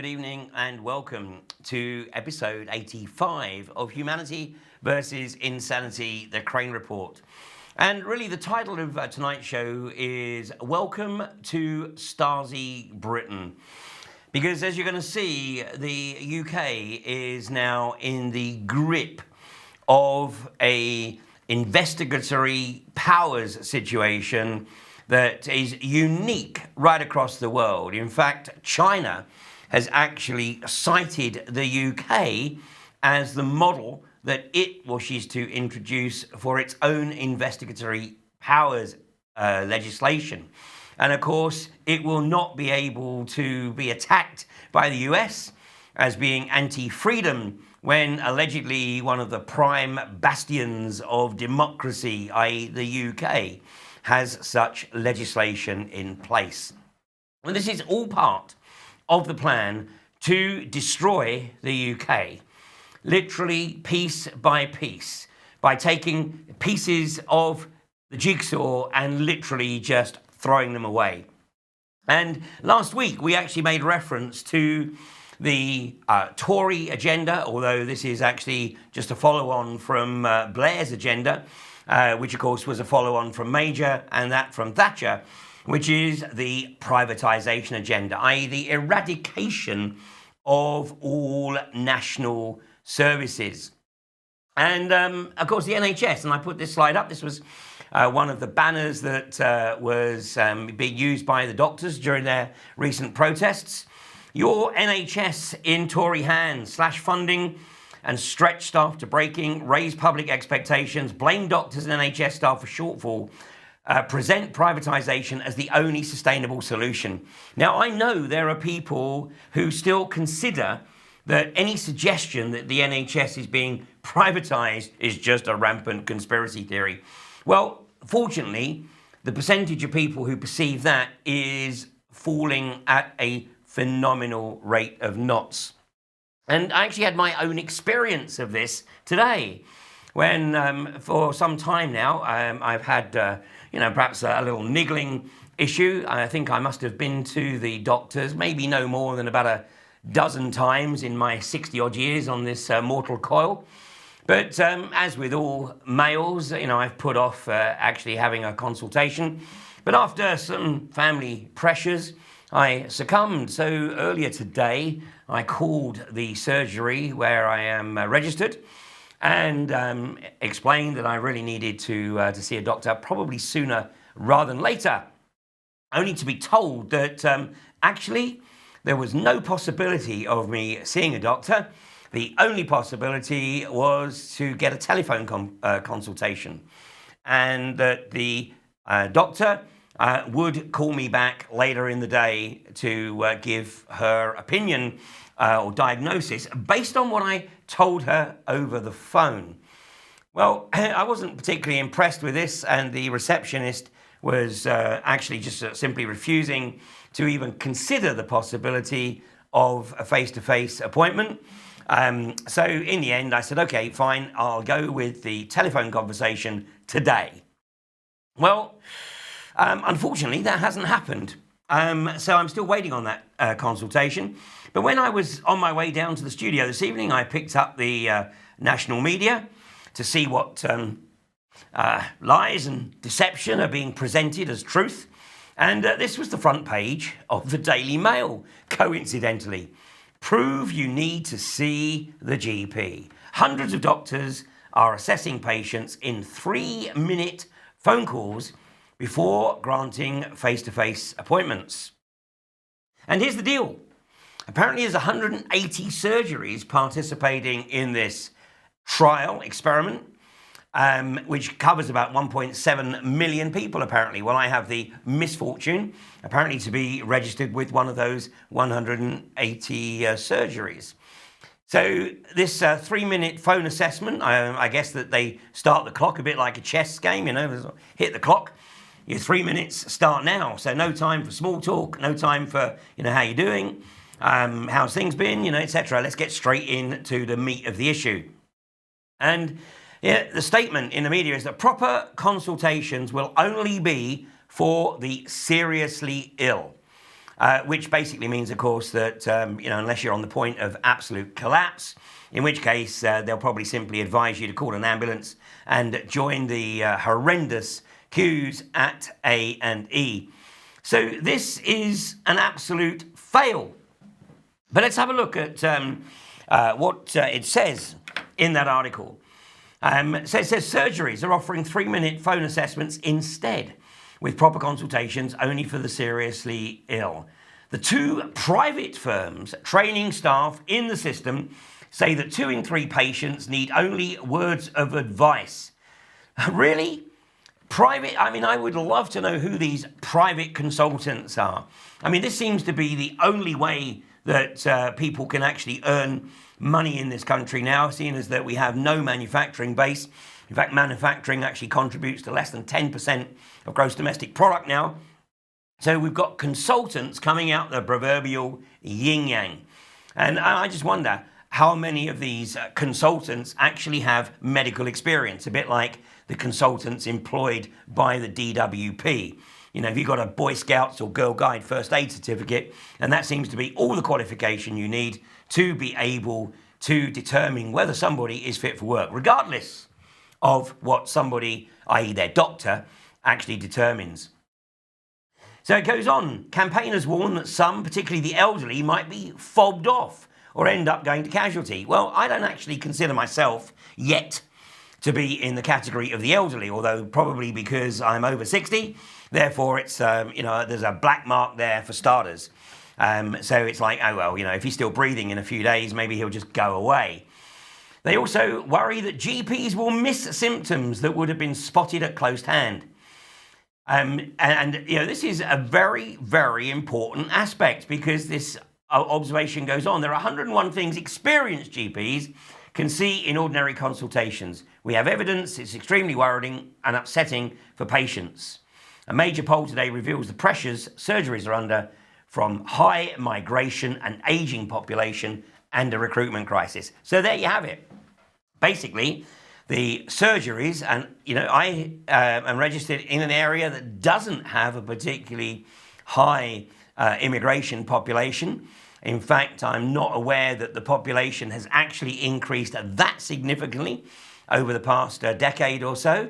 good evening and welcome to episode 85 of Humanity versus Insanity, the Crane Report. And really the title of tonight's show is Welcome to Stasi Britain. Because as you're going to see, the UK is now in the grip of a investigatory powers situation that is unique right across the world. In fact, China has actually cited the UK as the model that it wishes to introduce for its own investigatory powers legislation. And of course, it will not be able to be attacked by the US as being anti-freedom when allegedly one of the prime bastions of democracy, i.e. the UK, has such legislation in place. And this is all part of the plan to destroy the UK, literally piece by piece, by taking pieces of the jigsaw and literally just throwing them away. And last week we actually made reference to the Tory agenda, although this is actually just a follow-on from Blair's agenda, which of course was a follow-on from Major and that from Thatcher, which is the privatisation agenda, i.e. the eradication of all national services. And of course the NHS, and I put this slide up, this was one of the banners that was being used by the doctors during their recent protests. Your NHS in Tory hands, slash funding and stretch staff to breaking, raise public expectations, blame doctors and NHS staff for shortfall, present privatisation as the only sustainable solution. Now, I know there are people who still consider that any suggestion that the NHS is being privatised is just a rampant conspiracy theory. Well, fortunately, the percentage of people who perceive that is falling at a phenomenal rate of knots. And I actually had my own experience of this today when for some time now I've had perhaps a little niggling issue. I think I must have been to the doctors maybe no more than about a dozen times in my 60 odd years on this mortal coil. But as with all males, I've put off actually having a consultation. But after some family pressures, I succumbed. So earlier today, I called the surgery where I am registered and explained that I really needed to see a doctor, probably sooner rather than later, only to be told that actually there was no possibility of me seeing a doctor. The only possibility was to get a telephone consultation, and that the doctor would call me back later in the day to give her opinion or diagnosis based on what I told her over the phone. Well, I wasn't particularly impressed with this, and the receptionist was actually just simply refusing to even consider the possibility of a face-to-face appointment. So in the end, I said, okay, fine, I'll go with the telephone conversation today. Well, unfortunately, that hasn't happened. So I'm still waiting on that consultation. But when I was on my way down to the studio this evening, I picked up the national media to see what lies and deception are being presented as truth. And this was the front page of the Daily Mail, coincidentally. Prove you need to see the GP. Hundreds of doctors are assessing patients in 3-minute phone calls before granting face-to-face appointments. And here's the deal. Apparently there's 180 surgeries participating in this trial experiment, which covers about 1.7 million people apparently. Well, I have the misfortune apparently to be registered with one of those 180 surgeries. So this 3-minute phone assessment, I guess that they start the clock a bit like a chess game, hit the clock. Your 3 minutes start now, so no time for small talk, no time for, how you doing, how's things been, etc. Let's get straight into the meat of the issue. And the statement in the media is that proper consultations will only be for the seriously ill. which basically means, of course, that unless you're on the point of absolute collapse, in which case they'll probably simply advise you to call an ambulance and join the horrendous queues at A&E. So this is an absolute fail. But let's have a look at what it says in that article. So it says surgeries are offering 3-minute phone assessments instead, with proper consultations only for the seriously ill. The 2 private firms training staff in the system say that 2 in 3 patients need only words of advice. Really? Private? I mean, I would love to know who these private consultants are. I mean, this seems to be the only way that people can actually earn money in this country now, seeing as that we have no manufacturing base. In fact, manufacturing actually contributes to less than 10% of gross domestic product now. So we've got consultants coming out the proverbial yin-yang. And I just wonder how many of these consultants actually have medical experience, a bit like the consultants employed by the DWP. You know, if you've got a Boy Scouts or Girl Guide first aid certificate, and that seems to be all the qualification you need to be able to determine whether somebody is fit for work, regardless of what somebody, i.e. their doctor, actually determines. So it goes on. Campaigners warn that some, particularly the elderly, might be fobbed off or end up going to casualty. Well, I don't actually consider myself yet to be in the category of the elderly, although probably because I'm over 60, therefore it's, there's a black mark there for starters. So it's like, oh, well, if he's still breathing in a few days, maybe he'll just go away. They also worry that GPs will miss symptoms that would have been spotted at close hand. This is a very, very important aspect, because this observation goes on. There are 101 things experienced GPs can see in ordinary consultations. We have evidence. It's extremely worrying and upsetting for patients. A major poll today reveals the pressures surgeries are under from high migration and aging population and a recruitment crisis. So there you have it. Basically, the surgeries, and I am registered in an area that doesn't have a particularly high immigration population. In fact, I'm not aware that the population has actually increased that significantly over the past decade or so.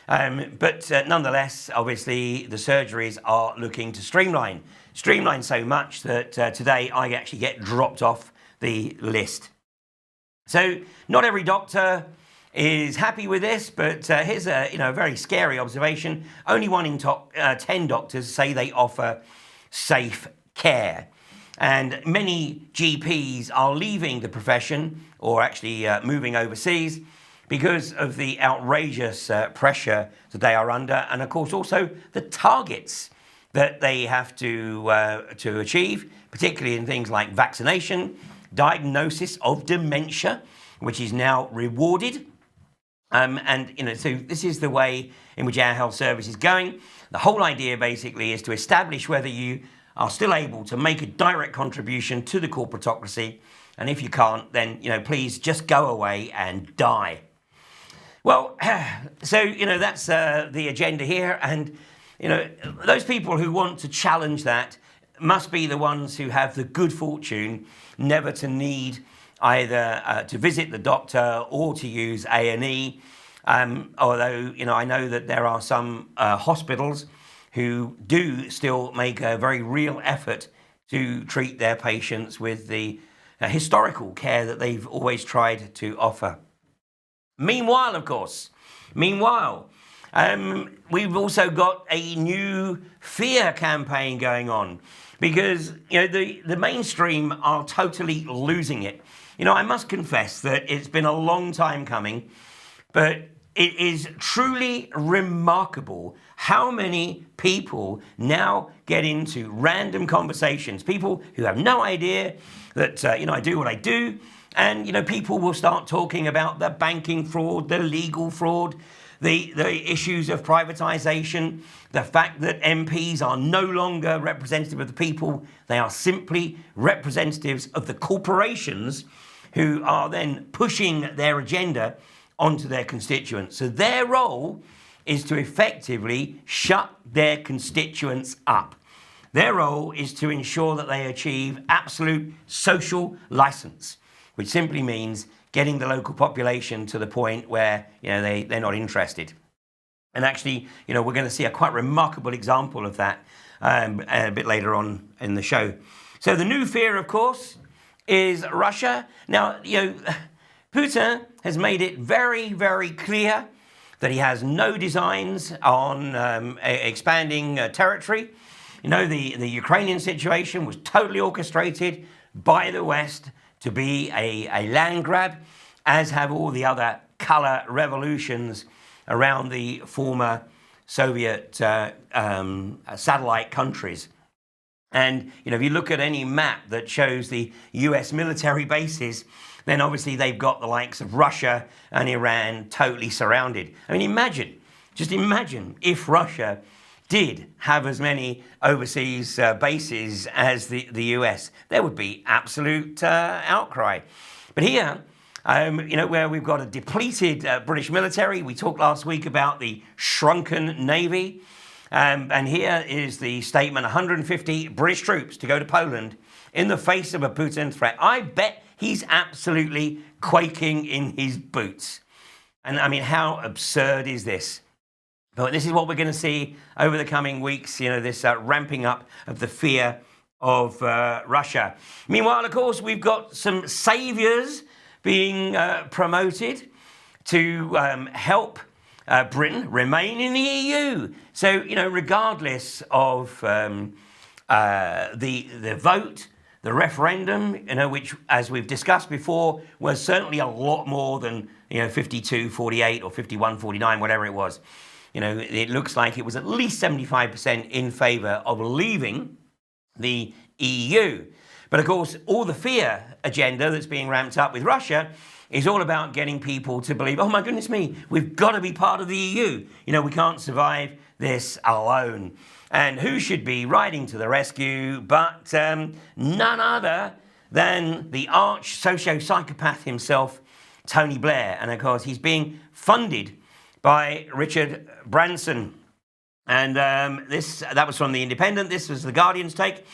But nonetheless, obviously, the surgeries are looking to streamline so much that today I actually get dropped off the list. So not every doctor is happy with this, but here's a very scary observation. Only 1 in 10 doctors say they offer safe care. And many GPs are leaving the profession, or actually moving overseas, because of the outrageous pressure that they are under, and of course also the targets that they have to achieve, particularly in things like vaccination, diagnosis of dementia, which is now rewarded. So this is the way in which our health service is going. The whole idea basically is to establish whether you are still able to make a direct contribution to the corporatocracy, and if you can't, then please just go away and die. Well, so that's the agenda here, and those people who want to challenge that must be the ones who have the good fortune never to need either to visit the doctor or to use A&E. Although I know that there are some hospitals who do still make a very real effort to treat their patients with the historical care that they've always tried to offer. Meanwhile, of course, we've also got a new fear campaign going on, because the mainstream are totally losing it. I must confess that it's been a long time coming, but it is truly remarkable how many people now get into random conversations. People who have no idea that, I do what I do. And, people will start talking about the banking fraud, the legal fraud, the issues of privatization, the fact that MPs are no longer representative of the people. They are simply representatives of the corporations who are then pushing their agenda onto their constituents. So their role is to effectively shut their constituents up. Their role is to ensure that they achieve absolute social license, which simply means getting the local population to the point where they're not interested. And actually, we're going to see a quite remarkable example of that a bit later on in the show. So the new fear, of course, is Russia. Now, Putin has made it very, very clear that he has no designs on expanding territory. The Ukrainian situation was totally orchestrated by the West to be a land grab, as have all the other color revolutions around the former Soviet satellite countries. And, if you look at any map that shows the US military bases, then obviously they've got the likes of Russia and Iran totally surrounded. I mean, just imagine if Russia did have as many overseas bases as the US. There would be absolute outcry. But here, where we've got a depleted British military, we talked last week about the shrunken Navy, and here is the statement: 150 British troops to go to Poland in the face of a Putin threat. I bet he's absolutely quaking in his boots. And I mean, how absurd is this? But this is what we're going to see over the coming weeks, this ramping up of the fear of Russia. Meanwhile, of course, we've got some saviors being promoted to help Britain remain in the EU. So, regardless of the vote, the referendum, which, as we've discussed before, was certainly a lot more than 52-48 or 51-49, whatever it was. It looks like it was at least 75% in favour of leaving the EU. But of course, all the fear agenda that's being ramped up with Russia is all about getting people to believe, oh my goodness me, we've got to be part of the EU. We can't survive this alone. And who should be riding to the rescue but none other than the arch socio-psychopath himself, Tony Blair. And of course, he's being funded by Richard Branson. And that was from The Independent. This was The Guardian's take.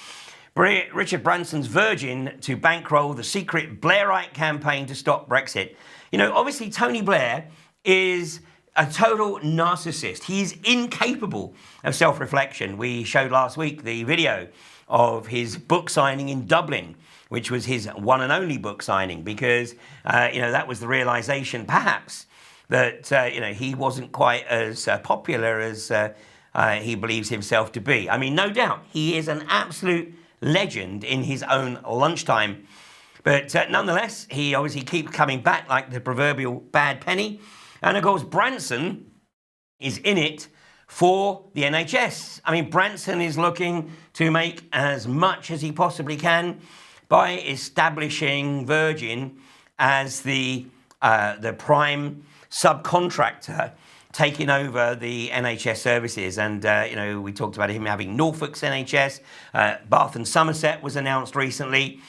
Richard Branson's Virgin to bankroll the secret Blairite campaign to stop Brexit. Obviously, Tony Blair is a total narcissist. He's incapable of self-reflection. We showed last week the video of his book signing in Dublin, which was his one and only book signing, because, that was the realization, perhaps, that, he wasn't quite as popular as he believes himself to be. I mean, no doubt, he is an absolute legend in his own lunchtime. But nonetheless, he obviously keeps coming back like the proverbial bad penny. And of course, Branson is in it for the NHS. I mean, Branson is looking to make as much as he possibly can by establishing Virgin as the prime subcontractor taking over the NHS services. And, we talked about him having Norfolk's NHS. Bath and Somerset was announced recently.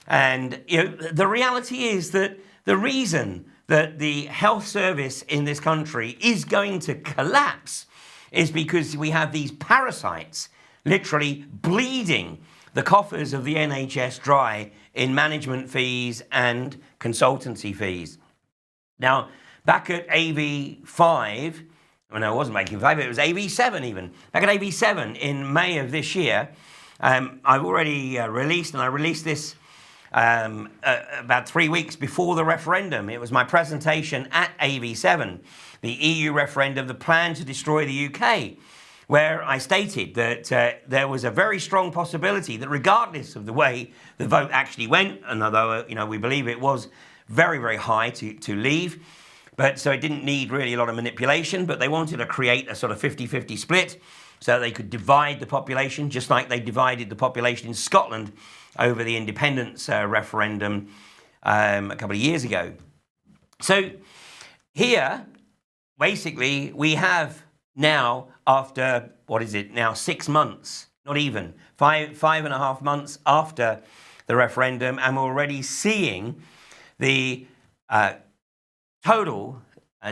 And, the reality is that the reason that the health service in this country is going to collapse is because we have these parasites literally bleeding the coffers of the NHS dry in management fees and consultancy fees. Now, back at AV5, well, no, it wasn't making 5, it was AV7 even. Back at AV7 in May of this year, I've already released, and I released this about 3 weeks before the referendum. It was my presentation at AV7, the EU referendum, the plan to destroy the UK, where I stated that there was a very strong possibility that regardless of the way the vote actually went, and although we believe it was very, very high to leave, but so it didn't need really a lot of manipulation, but they wanted to create a sort of 50-50 split so they could divide the population, just like they divided the population in Scotland over the independence referendum a couple of years ago. So here, basically, we have now, after, 6 months, not even, 5.5 months after the referendum, and we're already seeing the total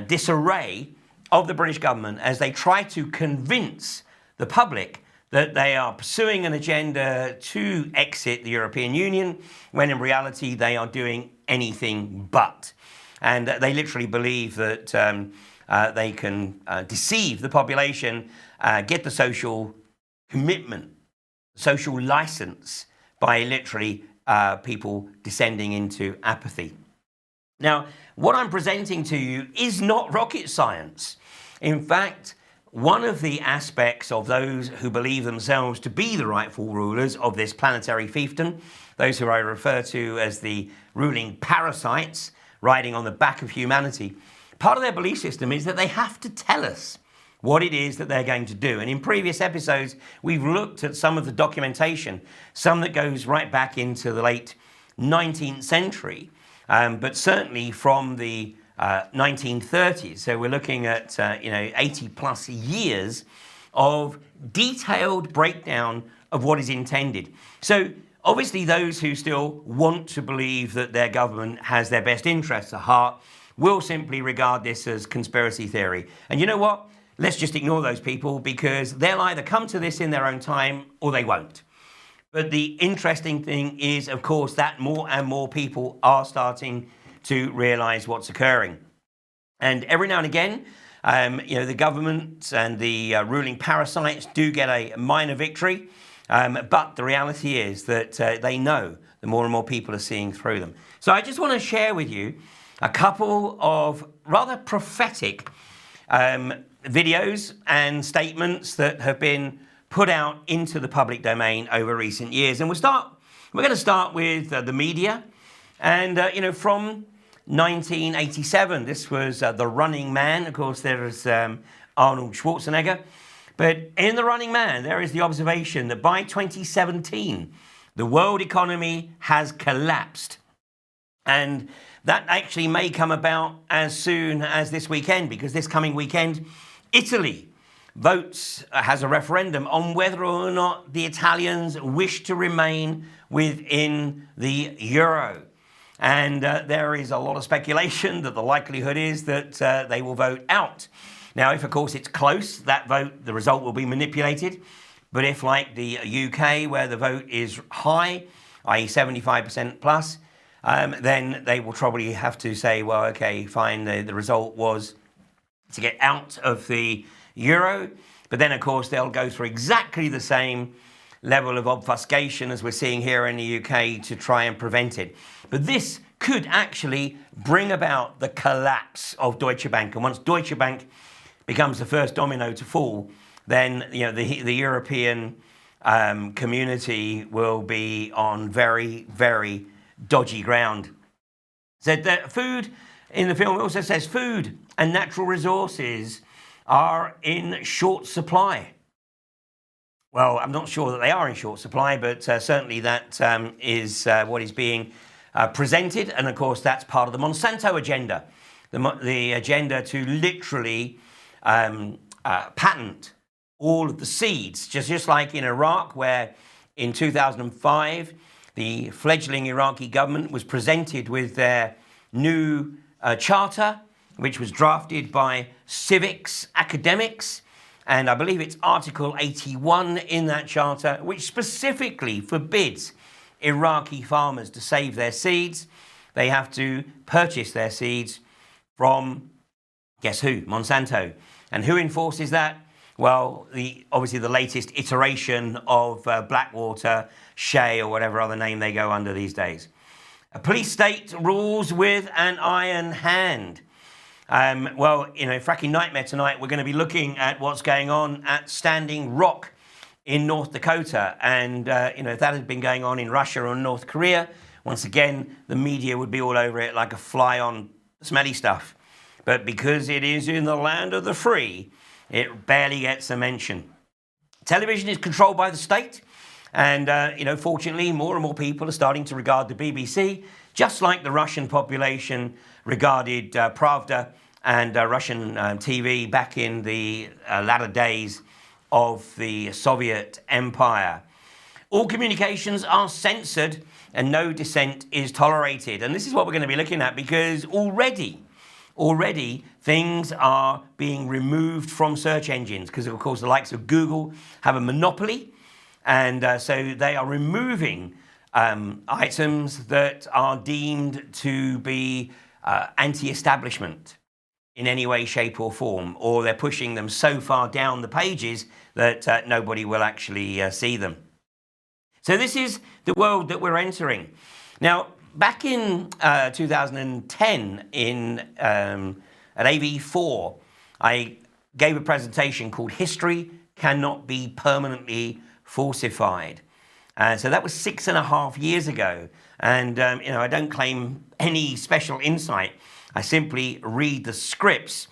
disarray of the British government as they try to convince the public that they are pursuing an agenda to exit the European Union, when in reality they are doing anything but. And they literally believe that they can deceive the population, get the social commitment, social license by literally people descending into apathy. Now, what I'm presenting to you is not rocket science. In fact, one of the aspects of those who believe themselves to be the rightful rulers of this planetary fiefdom, those who I refer to as the ruling parasites riding on the back of humanity, part of their belief system is that they have to tell us what it is that they're going to do. And in previous episodes, we've looked at some of the documentation, some that goes right back into the late 19th century, but certainly from the 1930s. So we're looking at 80 plus years of detailed breakdown of what is intended. So obviously those who still want to believe that their government has their best interests at heart will simply regard this as conspiracy theory. And you know what? Let's just ignore those people, because they'll either come to this in their own time or they won't. But the interesting thing is, of course, that more and more people are starting to realize what's occurring. And every now and again, the government and the ruling parasites do get a minor victory. But the reality is that they know the more and more people are seeing through them. So I just want to share with you a couple of rather prophetic videos and statements that have been put out into the public domain over recent years. And we're going to start with the media. And, from 1987, this was The Running Man. Of course, there is Arnold Schwarzenegger. But in The Running Man, there is the observation that by 2017, the world economy has collapsed. And that actually may come about as soon as this weekend, because this coming weekend, Italy has a referendum on whether or not the Italians wish to remain within the euro. And there is a lot of speculation that the likelihood is that they will vote out. Now, if, of course, it's close, that vote, the result will be manipulated. But if, like the UK, where the vote is high, i.e. 75% plus, then they will probably have to say, well, okay, fine, the result was to get out of the euro. But then, of course, they'll go through exactly the same level of obfuscation as we're seeing here in the UK to try and prevent it. But this could actually bring about the collapse of Deutsche Bank. And once Deutsche Bank becomes the first domino to fall, then the European community will be on very, very dodgy ground. So that food in the film also says food and natural resources are in short supply. Well, I'm not sure that they are in short supply, but certainly that is what is being presented. And of course, that's part of the Monsanto agenda, the agenda to literally patent all of the seeds, just like in Iraq, where in 2005, the fledgling Iraqi government was presented with their new charter, which was drafted by civics academics. And I believe it's Article 81 in that charter, which specifically forbids Iraqi farmers to save their seeds. They have to purchase their seeds from, guess who? Monsanto. And who enforces that? Well, obviously the latest iteration of Blackwater, Shea, or whatever other name they go under these days. A police state rules with an iron hand. Fracking nightmare tonight, we're going to be looking at what's going on at Standing Rock in North Dakota. And, if that had been going on in Russia or North Korea, once again, the media would be all over it like a fly on smelly stuff. But because it is in the land of the free, it barely gets a mention. Television is controlled by the state. And, fortunately, more and more people are starting to regard the BBC, just like the Russian population regarded Pravda and Russian TV back in the latter days of the Soviet Empire. All communications are censored and no dissent is tolerated. And this is what we're going to be looking at, because already already things are being removed from search engines because, of course, the likes of Google have a monopoly. And so they are removing items that are deemed to be anti-establishment in any way, shape or form, or they're pushing them so far down the pages that nobody will actually see them. So this is the world that we're entering. Now, back in 2010 at AV4, I gave a presentation called History Cannot Be Permanently Falsified. So that was 6.5 years ago. And I don't claim any special insight. I simply read the scripts.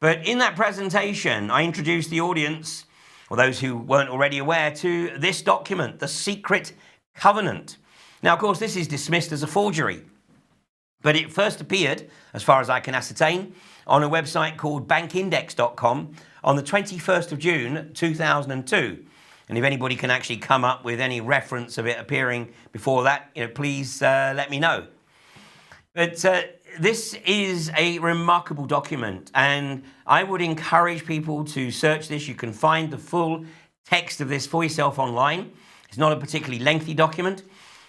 But in that presentation, I introduced the audience, or those who weren't already aware, to this document, the Secret Covenant. Now, of course, this is dismissed as a forgery, but it first appeared, as far as I can ascertain, on a website called bankindex.com on the 21st of June, 2002. And if anybody can actually come up with any reference of it appearing before that, please let me know. But this is a remarkable document, and I would encourage people to search this. You can find the full text of this for yourself online. It's not a particularly lengthy document,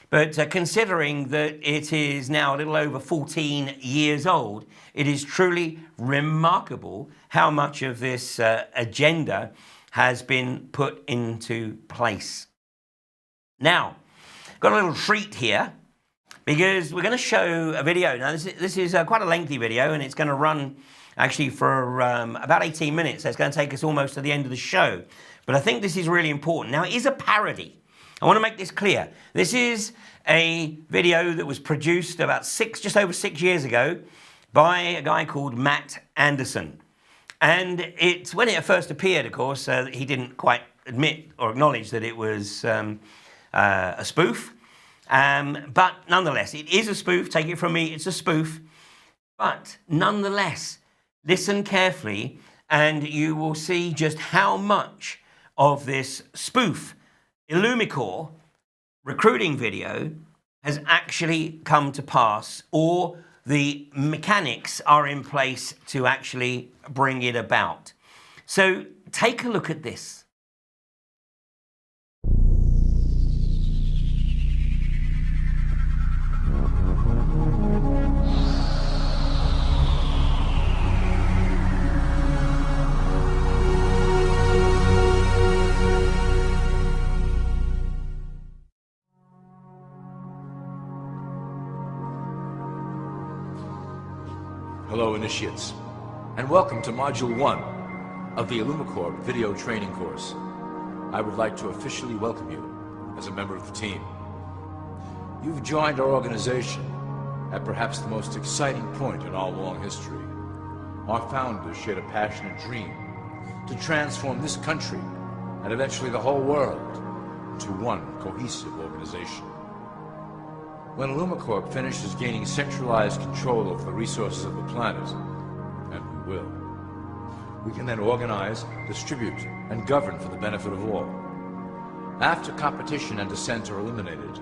but considering that it is now a little over 14 years old, it is truly remarkable how much of this agenda has been put into place. Now, got a little treat here, because we're going to show a video. Now, this is quite a lengthy video, and it's going to run actually for about 18 minutes. So it's going to take us almost to the end of the show. But I think this is really important. Now, it is a parody. I want to make this clear. This is a video that was produced about just over 6 years ago by a guy called Matt Anderson. And when it first appeared, of course, he didn't quite admit or acknowledge that it was a spoof. But nonetheless, it is a spoof. Take it from me, it's a spoof. But nonetheless, listen carefully and you will see just how much of this spoof IllumiCorp recruiting video has actually come to pass, or the mechanics are in place to actually bring it about. So take a look at this. Hello, initiates, and welcome to Module 1 of the IllumiCorp video training course. I would like to officially welcome you as a member of the team. You've joined our organization at perhaps the most exciting point in our long history. Our founders shared a passionate dream to transform this country and eventually the whole world into one cohesive organization. When IllumiCorp finishes gaining centralized control over the resources of the planet, and we will, we can then organize, distribute, and govern for the benefit of all. After competition and dissent are eliminated,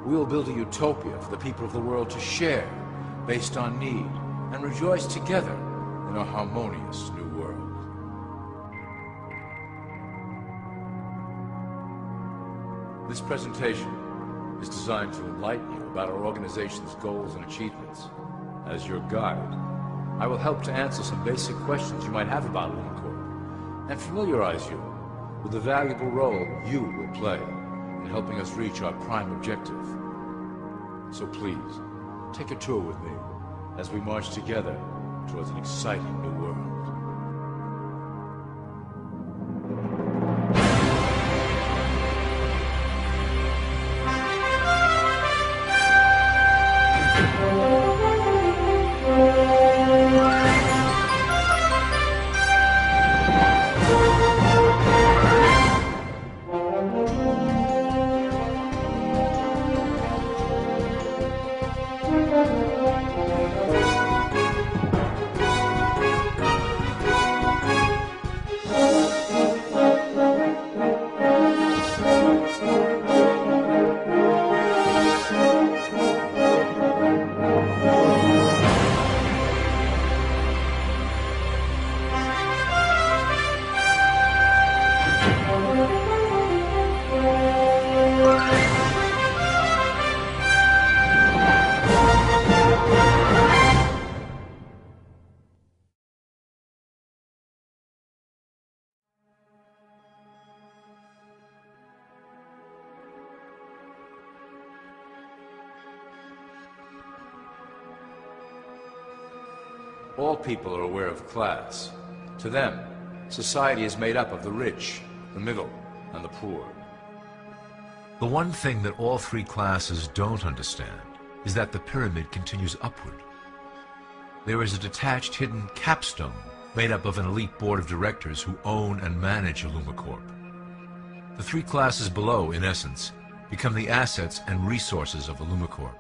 we will build a utopia for the people of the world to share based on need and rejoice together in a harmonious new world. This presentation is designed to enlighten you about our organization's goals and achievements. As your guide, I will help to answer some basic questions you might have about IllumiCorp and familiarize you with the valuable role you will play in helping us reach our prime objective. So please, take a tour with me as we march together towards an exciting new world. All people are aware of class. To them, society is made up of the rich, the middle, and the poor. The one thing that all three classes don't understand is that the pyramid continues upward. There is a detached hidden capstone made up of an elite board of directors who own and manage IllumiCorp. The three classes below, in essence, become the assets and resources of IllumiCorp.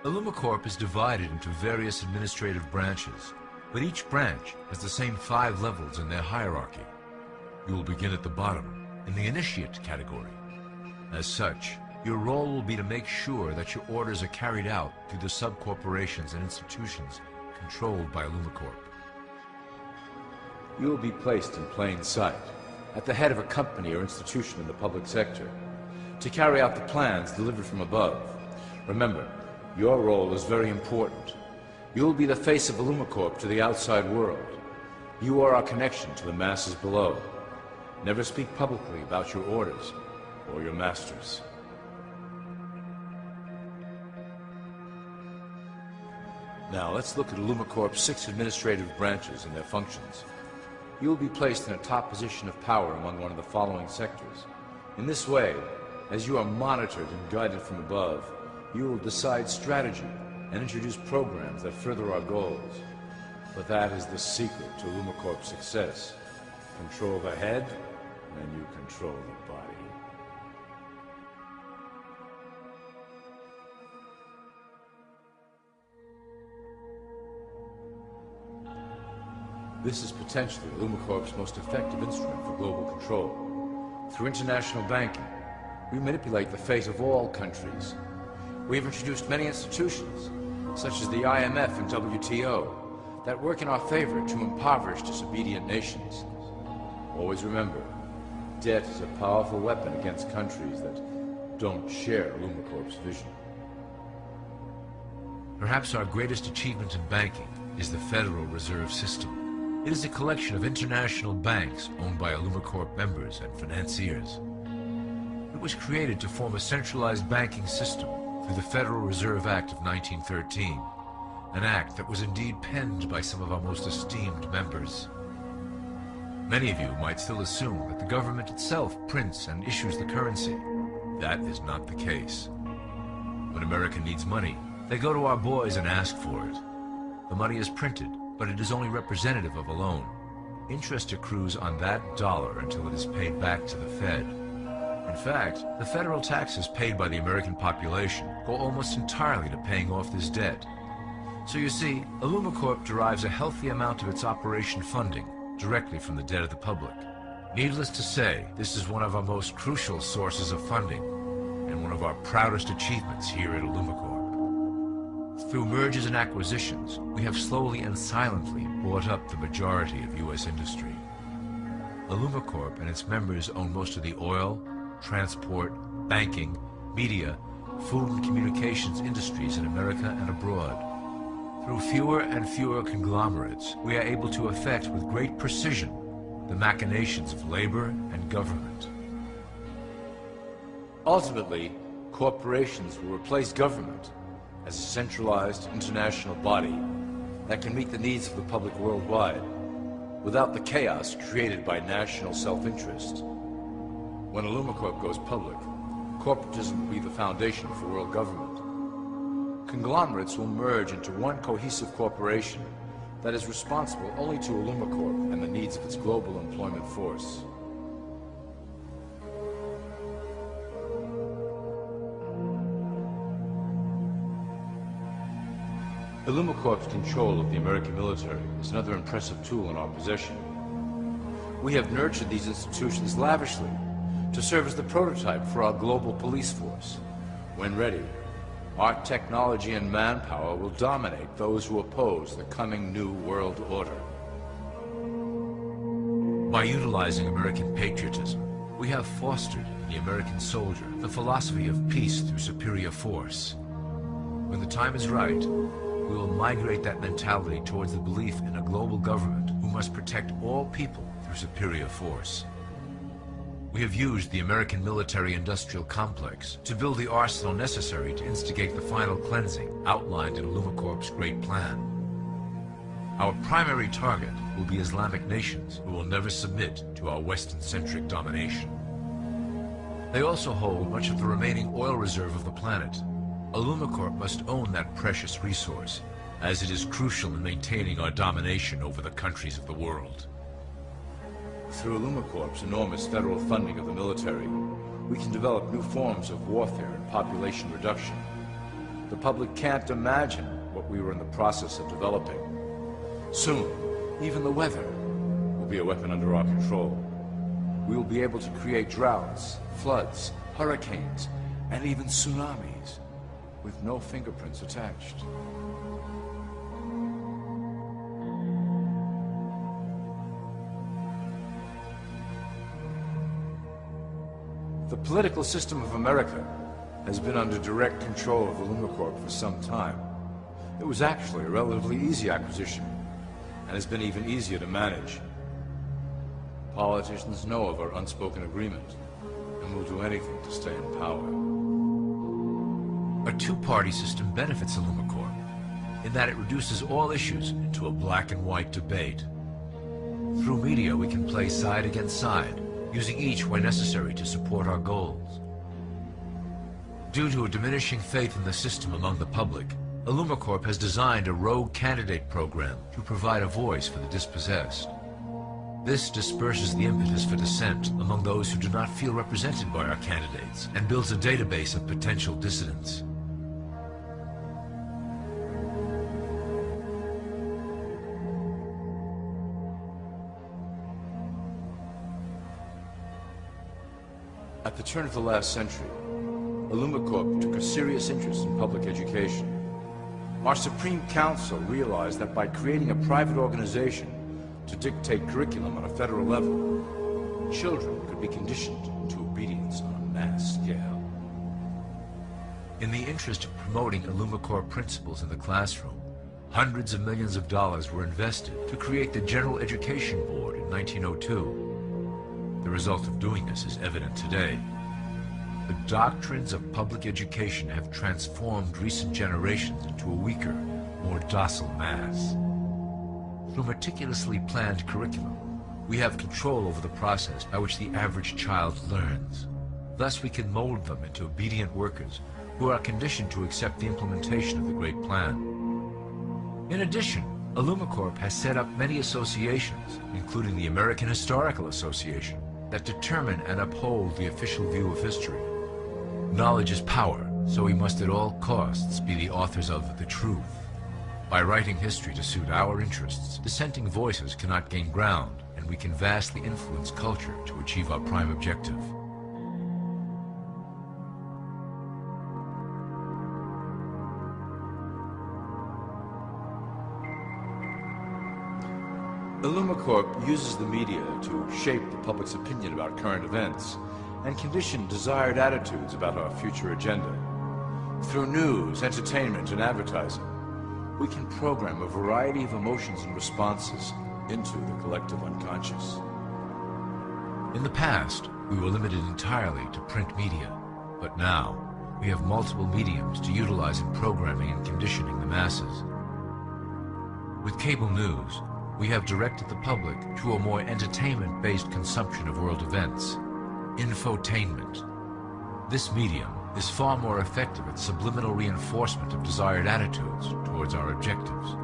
IllumiCorp is divided into various administrative branches, but each branch has the same 5 levels in their hierarchy. You will begin at the bottom, in the initiate category. As such, your role will be to make sure that your orders are carried out through the sub-corporations and institutions controlled by IllumiCorp. You will be placed in plain sight, at the head of a company or institution in the public sector, to carry out the plans delivered from above. Remember, your role is very important. You will be the face of IllumiCorp to the outside world. You are our connection to the masses below. Never speak publicly about your orders or your masters. Now, let's look at IllumiCorp's 6 administrative branches and their functions. You will be placed in a top position of power among one of the following sectors. In this way, as you are monitored and guided from above, you will decide strategy and introduce programs that further our goals. But that is the secret to IllumiCorp's success. Control the head, and you control the body. This is potentially IllumiCorp's most effective instrument for global control. Through international banking, we manipulate the fate of all countries. We have introduced many institutions, such as the IMF and WTO, that work in our favor to impoverish disobedient nations. Always remember, debt is a powerful weapon against countries that don't share IllumiCorp's vision. Perhaps our greatest achievement in banking is the Federal Reserve System. It is a collection of international banks owned by IllumiCorp members and financiers. It was created to form a centralized banking system through the Federal Reserve Act of 1913, an act that was indeed penned by some of our most esteemed members. Many of you might still assume that the government itself prints and issues the currency. That is not the case. When America needs money, they go to our boys and ask for it. The money is printed, but it is only representative of a loan. Interest accrues on that dollar until it is paid back to the Fed. In fact, the federal taxes paid by the American population go almost entirely to paying off this debt. So you see, IllumiCorp derives a healthy amount of its operation funding directly from the debt of the public. Needless to say, this is one of our most crucial sources of funding, and one of our proudest achievements here at IllumiCorp. Through mergers and acquisitions, we have slowly and silently bought up the majority of U.S. industry. IllumiCorp and its members own most of the oil, transport, banking, media, food and communications industries in America and abroad. Through fewer and fewer conglomerates, we are able to effect with great precision the machinations of labor and government. Ultimately, corporations will replace government as a centralized international body that can meet the needs of the public worldwide without the chaos created by national self-interest. When IllumiCorp goes public, corporatism will be the foundation for world government. Conglomerates will merge into one cohesive corporation that is responsible only to IllumiCorp and the needs of its global employment force. IllumiCorp's control of the American military is another impressive tool in our possession. We have nurtured these institutions lavishly to serve as the prototype for our global police force. When ready, our technology and manpower will dominate those who oppose the coming new world order. By utilizing American patriotism, we have fostered in the American soldier the philosophy of peace through superior force. When the time is right, we will migrate that mentality towards the belief in a global government who must protect all people through superior force. we have used the American military-industrial complex to build the arsenal necessary to instigate the final cleansing outlined in IllumiCorp's Great Plan. Our primary target will be Islamic nations who will never submit to our Western-centric domination. They also hold much of the remaining oil reserve of the planet. IllumiCorp must own that precious resource, as it is crucial in maintaining our domination over the countries of the world. Through IllumiCorp's enormous federal funding of the military, we can develop new forms of warfare and population reduction. The public can't imagine what we were in the process of developing. Soon, even the weather will be a weapon under our control. We will be able to create droughts, floods, hurricanes, and even tsunamis with no fingerprints attached. The political system of America has been under direct control of IllumiCorp for some time. It was actually a relatively easy acquisition, and has been even easier to manage. Politicians know of our unspoken agreement, and will do anything to stay in power. A two-party system benefits IllumiCorp, in that it reduces all issues into a black and white debate. Through media, we can play side against side, using each where necessary to support our goals. Due to a diminishing faith in the system among the public, IllumiCorp has designed a rogue candidate program to provide a voice for the dispossessed. This disperses the impetus for dissent among those who do not feel represented by our candidates and builds a database of potential dissidents. At the turn of the last century, IllumiCorp took a serious interest in public education. Our Supreme Council realized that by creating a private organization to dictate curriculum on a federal level, children could be conditioned into obedience on a mass scale. In the interest of promoting IllumiCorp principles in the classroom, hundreds of millions of dollars were invested to create the General Education Board in 1902. The result of doing this is evident today. The doctrines of public education have transformed recent generations into a weaker, more docile mass. Through meticulously planned curriculum, we have control over the process by which the average child learns. Thus, we can mold them into obedient workers who are conditioned to accept the implementation of the Great Plan. In addition, IllumiCorp has set up many associations, including the American Historical Association, that determine and uphold the official view of history. Knowledge is power, so we must at all costs be the authors of the truth. By writing history to suit our interests, dissenting voices cannot gain ground, and we can vastly influence culture to achieve our prime objective. IllumiCorp uses the media to shape the public's opinion about current events and condition desired attitudes about our future agenda. Through news, entertainment, and advertising, we can program a variety of emotions and responses into the collective unconscious. In the past, we were limited entirely to print media, but now we have multiple mediums to utilize in programming and conditioning the masses. With cable news, we have directed the public to a more entertainment-based consumption of world events, infotainment. This medium is far more effective at subliminal reinforcement of desired attitudes towards our objectives.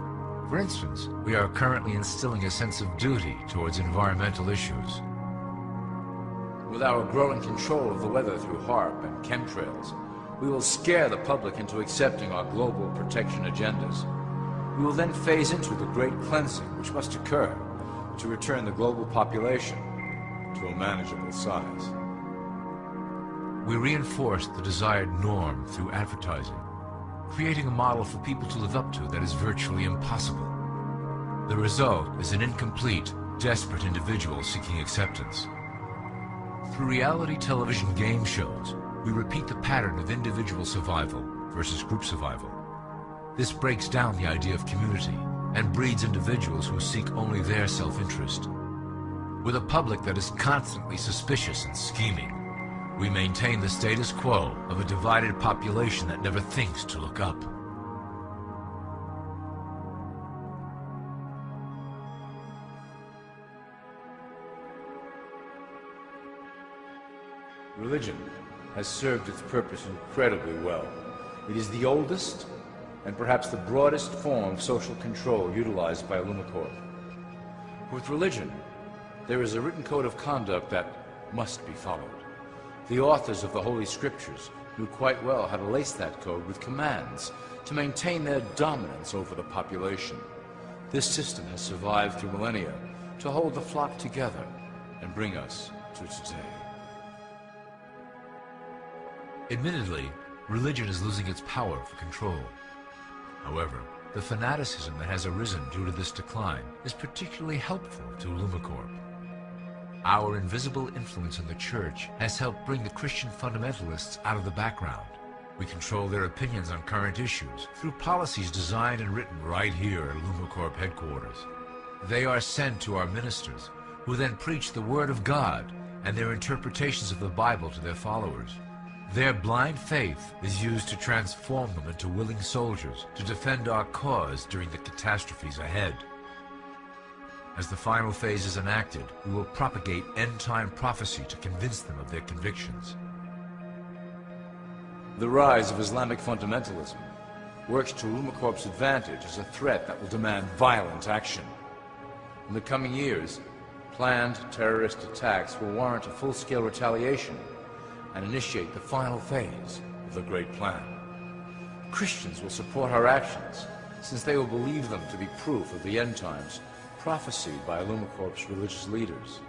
For instance, we are currently instilling a sense of duty towards environmental issues. With our growing control of the weather through HARP and chemtrails, we will scare the public into accepting our global protection agendas. We will then phase into the great cleansing which must occur to return the global population to a manageable size. We reinforce the desired norm through advertising, creating a model for people to live up to that is virtually impossible. The result is an incomplete, desperate individual seeking acceptance. Through reality television game shows, we repeat the pattern of individual survival versus group survival. This breaks down the idea of community and breeds individuals who seek only their self-interest. With a public that is constantly suspicious and scheming, we maintain the status quo of a divided population that never thinks to look up. Religion has served its purpose incredibly well. It is the oldest and perhaps the broadest form of social control utilized by IllumiCorp. With religion, there is a written code of conduct that must be followed. The authors of the Holy Scriptures knew quite well how to lace that code with commands to maintain their dominance over the population. This system has survived through millennia to hold the flock together and bring us to today. Admittedly, religion is losing its power for control. However, the fanaticism that has arisen due to this decline is particularly helpful to IllumiCorp. Our invisible influence in the Church has helped bring the Christian fundamentalists out of the background. We control their opinions on current issues through policies designed and written right here at IllumiCorp headquarters. They are sent to our ministers, who then preach the Word of God and their interpretations of the Bible to their followers. Their blind faith is used to transform them into willing soldiers to defend our cause during the catastrophes ahead. As the final phase is enacted, we will propagate end-time prophecy to convince them of their convictions. The rise of Islamic fundamentalism works to IllumiCorp's advantage as a threat that will demand violent action. In the coming years, planned terrorist attacks will warrant a full-scale retaliation and initiate the final phase of the Great Plan. Christians will support our actions, since they will believe them to be proof of the end times prophesied by IllumiCorp's religious leaders.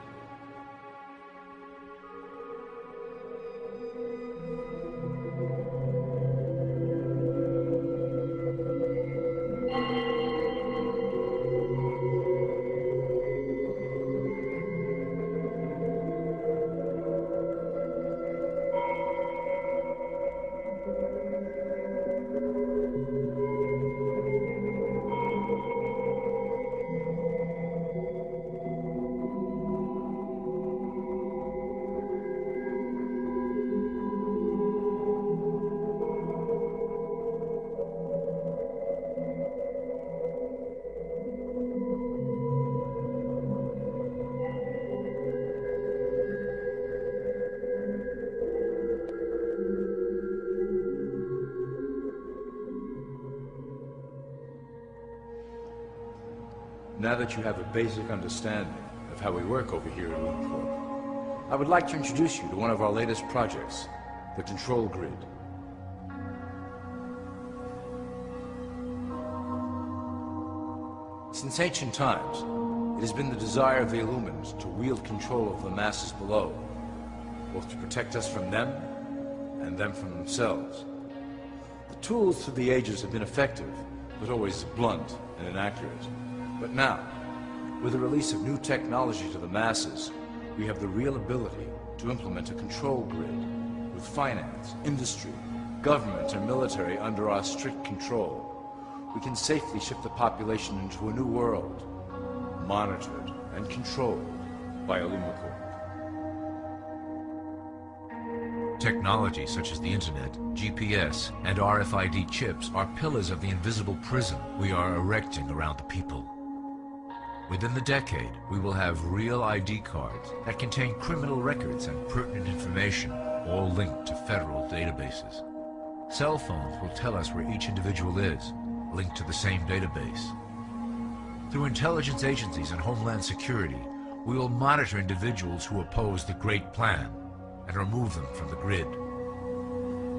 Now that you have a basic understanding of how we work over here at IllumiCorp, I would like to introduce you to one of our latest projects, the Control Grid. Since ancient times, it has been the desire of the Illumins to wield control of the masses below, both to protect us from them and them from themselves. The tools through the ages have been effective, but always blunt and inaccurate. But now, with the release of new technology to the masses, we have the real ability to implement a control grid with finance, industry, government, and military under our strict control. We can safely ship the population into a new world, monitored and controlled by IllumiCorp. Technology such as the Internet, GPS, and RFID chips are pillars of the invisible prison we are erecting around the people. Within the decade, we will have real ID cards that contain criminal records and pertinent information, all linked to federal databases. Cell phones will tell us where each individual is, linked to the same database. Through intelligence agencies and Homeland Security, we will monitor individuals who oppose the Great Plan and remove them from the grid.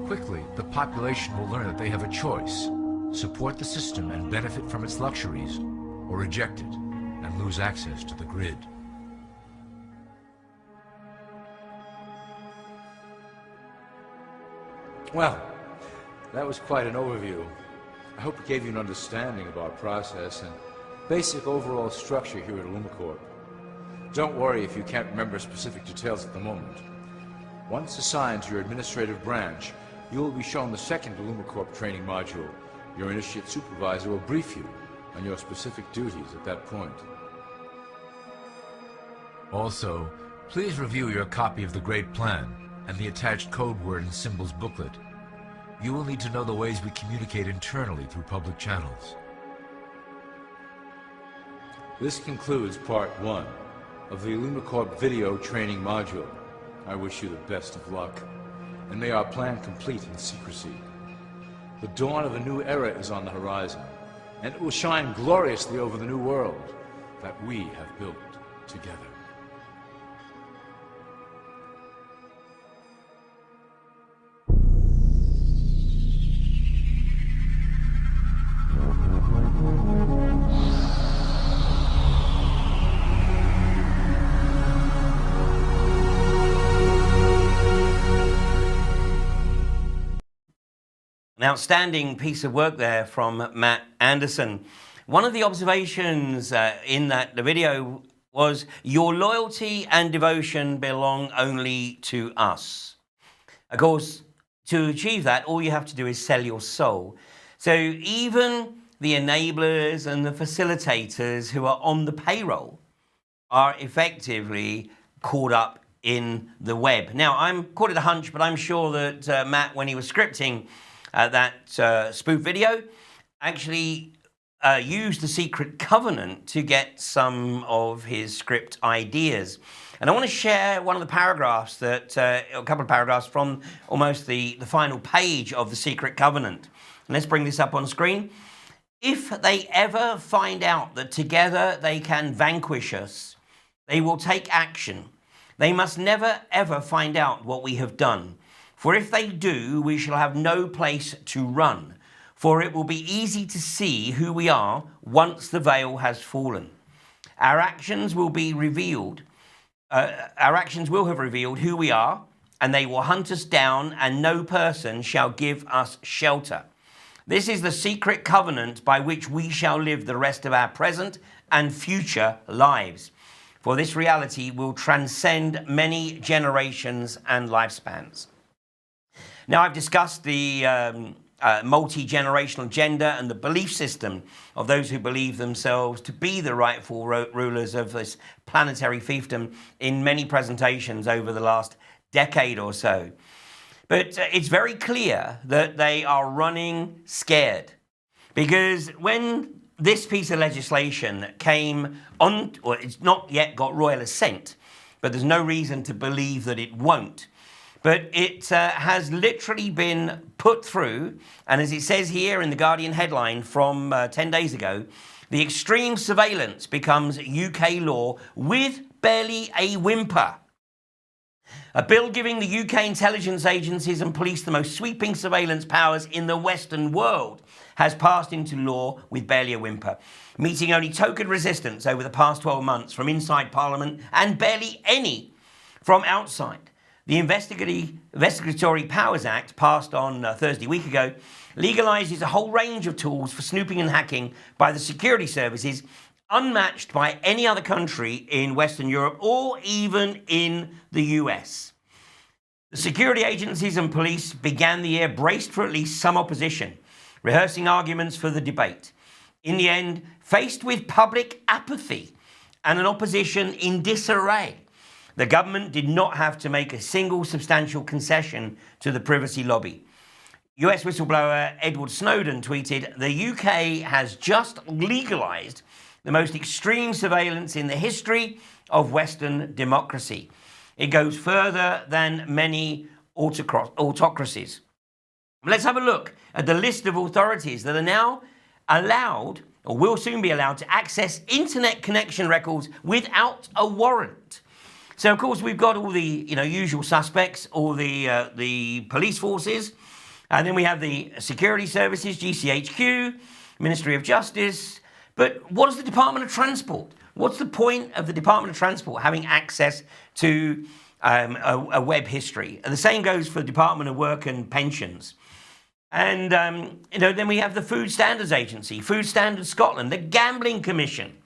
Quickly, the population will learn that they have a choice: support the system and benefit from its luxuries, or reject it and lose access to the grid. Well, that was quite an overview. I hope it gave you an understanding of our process and basic overall structure here at IllumiCorp. Don't worry if you can't remember specific details at the moment. Once assigned to your administrative branch, you will be shown the second IllumiCorp training module. Your initiate supervisor will brief you on your specific duties at that point. Also, please review your copy of the Great Plan and the attached code word and symbols booklet. You will need to know the ways we communicate internally through public channels. This concludes part 1 of the IllumiCorp video training module. I wish you the best of luck, and may our plan complete in secrecy. The dawn of a new era is on the horizon, and it will shine gloriously over the new world that we have built together. An outstanding piece of work there from Matt Anderson. One of the observations in the video was, your loyalty and devotion belong only to us. Of course, to achieve that, all you have to do is sell your soul. So even the enablers and the facilitators who are on the payroll are effectively caught up in the web. Now, I'm called it a hunch, but I'm sure that Matt, when he was scripting that spoof video, actually used the secret covenant to get some of his script ideas. And I want to share one of the paragraphs that, a couple of paragraphs from almost the final page of the secret covenant. And let's bring this up on screen. If they ever find out that together they can vanquish us, they will take action. They must never ever find out what we have done. For if they do, we shall have no place to run, for it will be easy to see who we are once the veil has fallen. Our actions will be revealed. Our actions will have revealed who we are, and they will hunt us down, and no person shall give us shelter. This is the secret covenant by which we shall live the rest of our present and future lives. For this reality will transcend many generations and lifespans. Now, I've discussed the multi-generational agenda and the belief system of those who believe themselves to be the rightful rulers of this planetary fiefdom in many presentations over the last decade or so. But it's very clear that they are running scared, because when this piece of legislation came on, or it's not yet got royal assent, but there's no reason to believe that it won't. But it has literally been put through, and as it says here in the Guardian headline from 10 days ago, the extreme surveillance becomes UK law with barely a whimper. A bill giving the UK intelligence agencies and police the most sweeping surveillance powers in the Western world has passed into law with barely a whimper, meeting only token resistance over the past 12 months from inside Parliament and barely any from outside. The Investigatory Powers Act, passed on Thursday week ago, legalises a whole range of tools for snooping and hacking by the security services, unmatched by any other country in Western Europe or even in the US. The security agencies and police began the year braced for at least some opposition, rehearsing arguments for the debate. In the end, faced with public apathy and an opposition in disarray, the government did not have to make a single substantial concession to the privacy lobby. US whistleblower Edward Snowden tweeted, "The UK has just legalised the most extreme surveillance in the history of Western democracy. It goes further than many autocracies." Let's have a look at the list of authorities that are now allowed, or will soon be allowed, to access internet connection records without a warrant. So, of course, we've got all the usual suspects, all the police forces, and then we have the security services, GCHQ, Ministry of Justice. But what is the Department of Transport? What's the point of the Department of Transport having access to a web history? And the same goes for the Department of Work and Pensions. And then we have the Food Standards Agency, Food Standards Scotland, the Gambling Commission,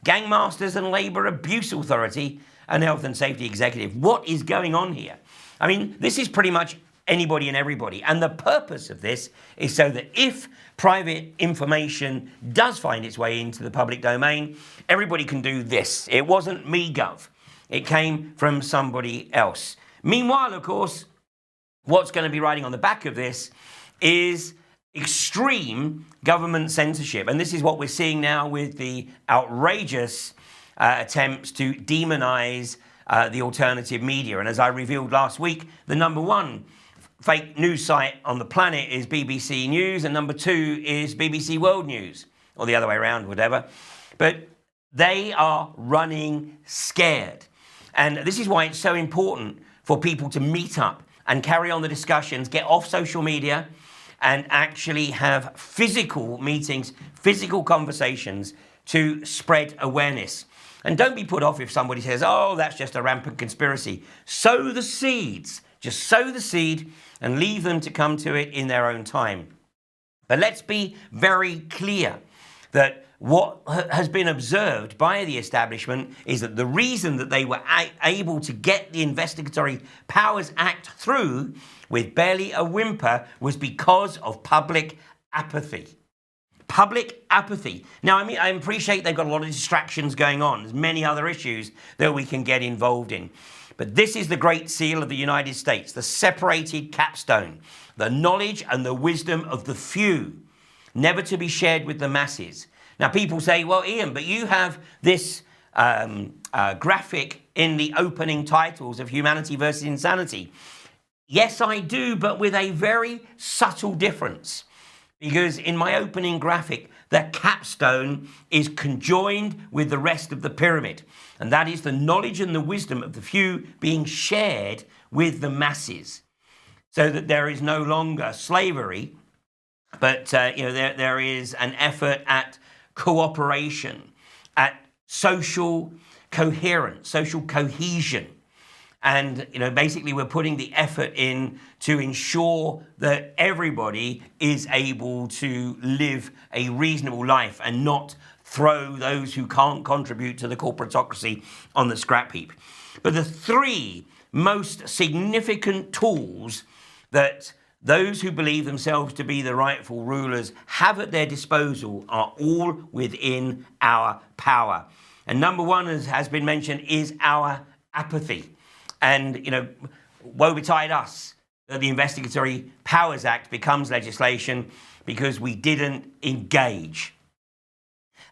Gangmasters and Labour Abuse Authority, and Health and Safety Executive. What is going on here? I mean, this is pretty much anybody and everybody. And the purpose of this is so that if private information does find its way into the public domain, everybody can do this. It wasn't MeGov. It came from somebody else. Meanwhile, of course, what's going to be riding on the back of this is extreme government censorship. And this is what we're seeing now with the outrageous attempts to demonize the alternative media. And as I revealed last week, the number one fake news site on the planet is BBC News, and number two is BBC World News, or the other way around, whatever. But they are running scared. And this is why it's so important for people to meet up and carry on the discussions, get off social media, and actually have physical meetings, physical conversations to spread awareness. And don't be put off if somebody says, oh, that's just a rampant conspiracy. Sow the seeds. Just sow the seed and leave them to come to it in their own time. But let's be very clear that what has been observed by the establishment is that the reason that they were able to get the Investigatory Powers Act through with barely a whimper was because of public apathy. Public apathy. Now, I mean, I appreciate they've got a lot of distractions going on. There's many other issues that we can get involved in. But this is the Great Seal of the United States, the separated capstone, the knowledge and the wisdom of the few, never to be shared with the masses. Now, people say, well, Ian, but you have this graphic in the opening titles of Humanity versus Insanity. Yes, I do, but with a very subtle difference. Because in my opening graphic, the capstone is conjoined with the rest of the pyramid. And that is the knowledge and the wisdom of the few being shared with the masses. So that there is no longer slavery, but there is an effort at cooperation, at social coherence, social cohesion. And, basically we're putting the effort in to ensure that everybody is able to live a reasonable life and not throw those who can't contribute to the corporatocracy on the scrap heap. But the three most significant tools that those who believe themselves to be the rightful rulers have at their disposal are all within our power. And number one, as has been mentioned, is our apathy. And, woe betide us that the Investigatory Powers Act becomes legislation because we didn't engage.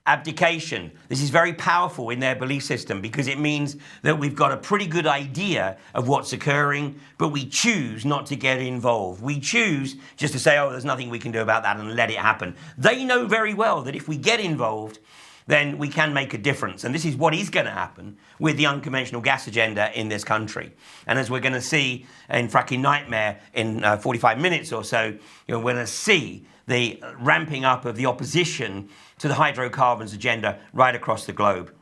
Abdication. This is very powerful in their belief system because it means that we've got a pretty good idea of what's occurring, but we choose not to get involved. We choose just to say, oh, there's nothing we can do about that and let it happen. They know very well that if we get involved, then we can make a difference. And this is what is going to happen with the unconventional gas agenda in this country. And as we're going to see in Fracking Nightmare in 45 minutes or so, we're going to see the ramping up of the opposition to the hydrocarbons agenda right across the globe.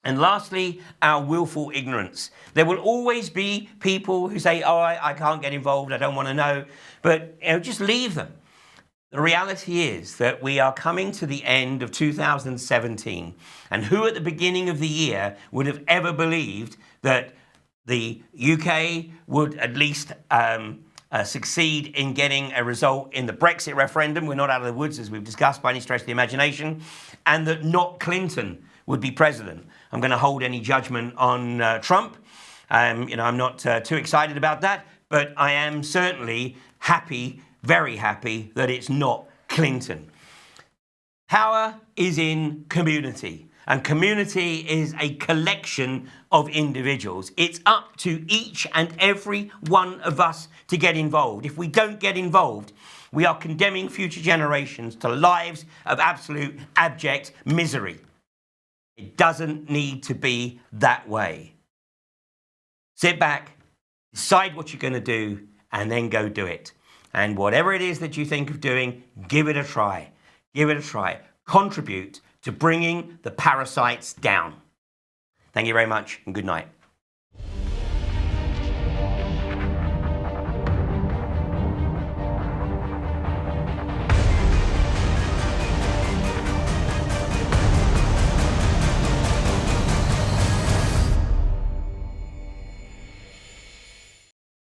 And lastly, our willful ignorance. There will always be people who say, oh, I can't get involved, I don't want to know. But just leave them. The reality is that we are coming to the end of 2017, and who at the beginning of the year would have ever believed that the UK would at least succeed in getting a result in the Brexit referendum? We're not out of the woods, as we've discussed, by any stretch of the imagination, and that not Clinton would be president. I'm going to hold any judgment on Trump. I'm not too excited about that, but I am certainly happy, very happy, that it's not Clinton. Power is in community, and community is a collection of individuals. It's up to each and every one of us to get involved. If we don't get involved, we are condemning future generations to lives of absolute abject misery. It doesn't need to be that way. Sit back, decide what you're going to do, and then go do it. And whatever it is that you think of doing, give it a try. Give it a try. Contribute to bringing the parasites down. Thank you very much, and good night.